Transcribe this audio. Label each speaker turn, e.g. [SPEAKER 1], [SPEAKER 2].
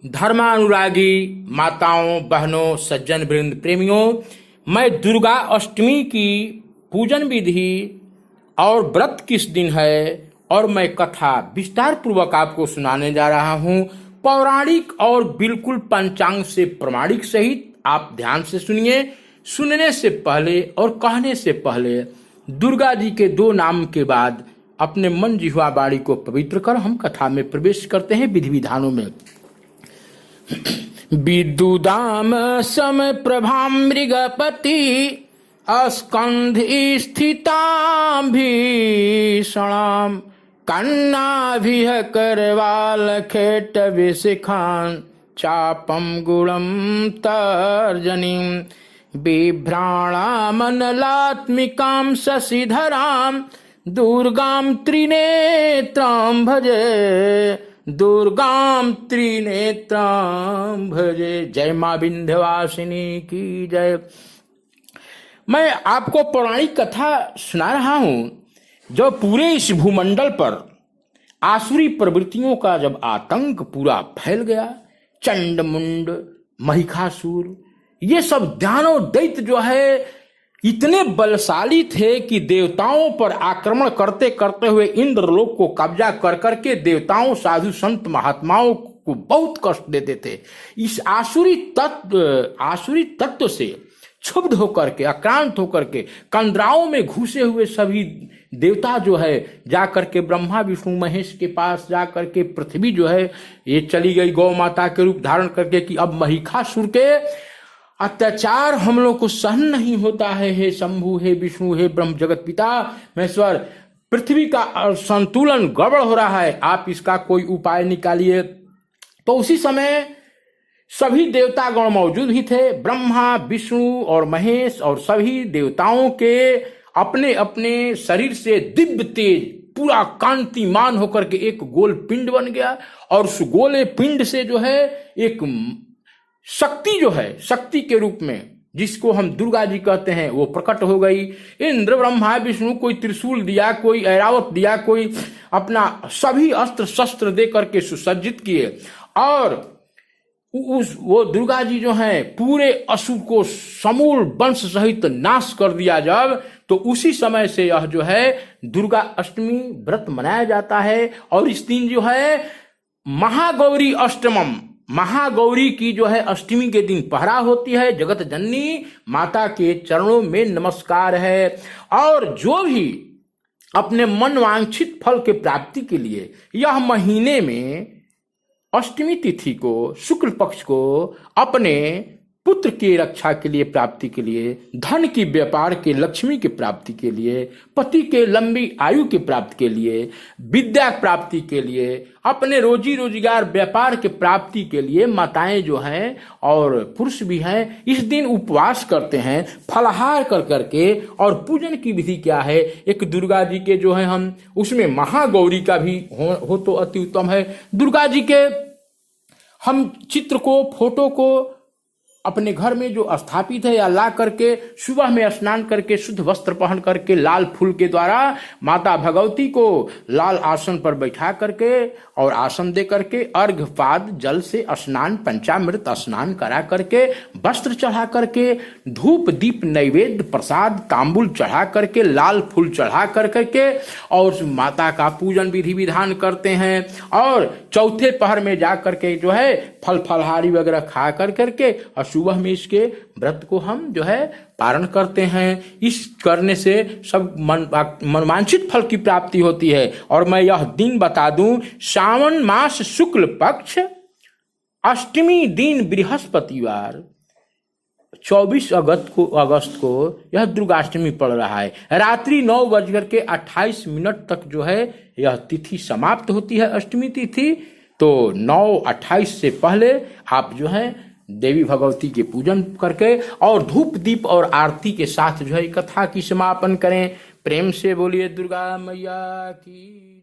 [SPEAKER 1] धर्मानुरागी माताओं, बहनों, सज्जन वृंद, प्रेमियों, मैं दुर्गा अष्टमी की पूजन विधि और व्रत किस दिन है और मैं कथा विस्तार पूर्वक आपको सुनाने जा रहा हूं, पौराणिक और बिल्कुल पंचांग से प्रमाणिक सहित। आप ध्यान से सुनिए। सुनने से पहले और कहने से पहले दुर्गा जी के दो नाम के बाद अपने मन जिह्वा वाणी को पवित्र कर हम कथा में प्रवेश करते हैं विधि विधानों में। विद्युदाम सम प्रभाम मृगपति अस्कंध स्थितां भीषणाम कन्नाभिः करवाल खेट विशिखान चापम गुणम तर्जनीम बिभ्राणामनलात्मिकां शशिधरां दुर्गां त्रिनेत्रां भजे, दुर्गां त्रिनेत्रां भजे। जय मां विंध्यवासिनी की जय। मैं आपको पौराणिक कथा सुना रहा हूं जो पूरे इस भूमंडल पर आसुरी प्रवृत्तियों का जब आतंक पूरा फैल गया, चंड मुंड, महिषासुर, ये सब दानव दैत्य जो है इतने बलशाली थे कि देवताओं पर आक्रमण करते करते हुए इंद्रलोक को कब्जा कर करके देवताओं, साधु संत, महात्माओं को बहुत कष्ट देते थे। इस आसुरी तत्व से क्षुब्ध होकर के, आक्रांत होकर के कंदराओं में घुसे हुए सभी देवता जो है जाकर के ब्रह्मा विष्णु महेश के पास जाकर के पृथ्वी जो है ये चली गई गौ माता के रूप धारण करके कि अब महिषासुर के अत्याचार हम लोग को सहन नहीं होता है। हे शंभु, हे विष्णु, हे ब्रह्म जगत पिता महेश्वर, पृथ्वी का संतुलन गड़बड़ हो रहा है, आप इसका कोई उपाय निकालिए। तो उसी समय सभी देवतागण मौजूद ही थे। ब्रह्मा, विष्णु और महेश और सभी देवताओं के अपने अपने शरीर से दिव्य तेज पूरा कांतिमान होकर के एक गोल पिंड बन गया और उस गोले पिंड से जो है एक शक्ति जो है, शक्ति के रूप में जिसको हम दुर्गा जी कहते हैं, वो प्रकट हो गई। इंद्र, ब्रह्मा, विष्णु कोई त्रिशूल दिया, कोई ऐरावत दिया, कोई अपना सभी अस्त्र शस्त्र दे करके सुसज्जित किए और वो दुर्गा जी जो है पूरे असुर को समूल वंश सहित नाश कर दिया जब, तो उसी समय से यह जो है दुर्गा अष्टमी व्रत मनाया जाता है। और इस दिन जो है महागौरी अष्टमम, महागौरी की जो है अष्टमी के दिन पहरा होती है। जगत जननी माता के चरणों में नमस्कार है। और जो भी अपने मन वांछित फल के प्राप्ति के लिए यह महीने में अष्टमी तिथि को, शुक्ल पक्ष को अपने पुत्र की रक्षा के लिए, प्राप्ति के लिए, धन की व्यापार के, लक्ष्मी की प्राप्ति के लिए, पति के लंबी आयु की प्राप्ति के लिए, विद्या प्राप्ति के लिए, अपने रोजी रोजगार व्यापार के प्राप्ति के लिए माताएं जो हैं और पुरुष भी हैं इस दिन उपवास करते हैं फलाहार कर करके। और पूजन की विधि क्या है, एक दुर्गा जी के जो है हम उसमें महागौरी का भी हो तो अति उत्तम है। दुर्गा जी के हम चित्र को, फोटो को अपने घर में जो स्थापित है या ला करके सुबह में स्नान करके शुद्ध वस्त्र पहन करके लाल फूल के द्वारा माता भगवती को लाल आसन पर बैठा करके और आसन दे करके अर्घ्यपाद जल से स्नान, पंचामृत स्नान करा करके, वस्त्र चढ़ा करके, धूप दीप नैवेद्य प्रसाद तांबुल चढ़ा करके, लाल फूल चढ़ा करके और माता का पूजन विधि विधान करते हैं। और चौथे पहर में जा करके जो है फल फलहारी वगैरह खा करके और सुबह में इसके व्रत को हम जो है पारण करते हैं। इस करने से सब मनवांछित फल की प्राप्ति होती है। और मैं यह दिन बता दूं, सावन मास शुक्ल पक्ष अष्टमी दिन बृहस्पतिवार 24 अगस्त को यह दुर्गाष्टमी पड़ रहा है। रात्रि 9:28 तक जो है यह तिथि समाप्त होती है, अष्टमी तिथि। तो 9:28 से पहले आप जो है देवी भगवती के पूजन करके और धूप दीप और आरती के साथ जो है कथा की समापन करें। प्रेम से बोलिए दुर्गा मैया की।